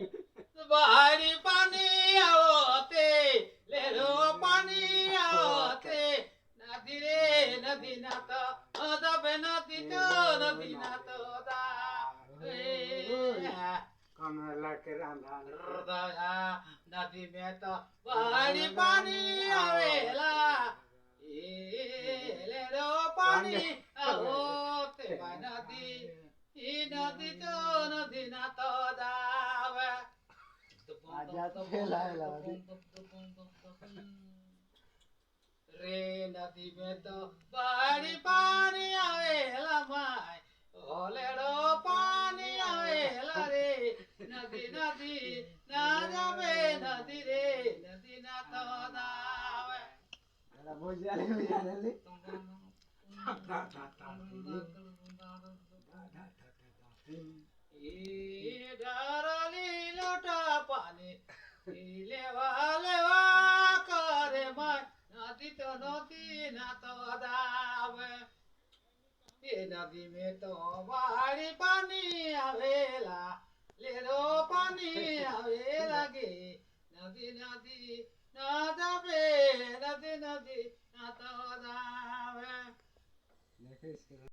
बाहरी पानी आवते लेरो पानी आवते नदी रे नदी नात अदबे नदी तो नदी नात दा कमला के रांधा हृदया नदी में तो बाहरी पानी आवेला ए लेरो पानी आवते नदी ई नदी तो नदी नात दावे रे नदी में तो बाड़ी पानी आवेला माय ओलेड़ो पानी आवेला रे नदी नदी ना जावे नदी रे नदी ना तो दावे ई डरली लोटा पानी लेवा लेवा करे माय नदी तो नदी ना तो दावे ये नदी में तो बाहरी पानी आवेला लेरो पानी आवेला गे नदी नदी ना जावे नदी नदी ना तो दावे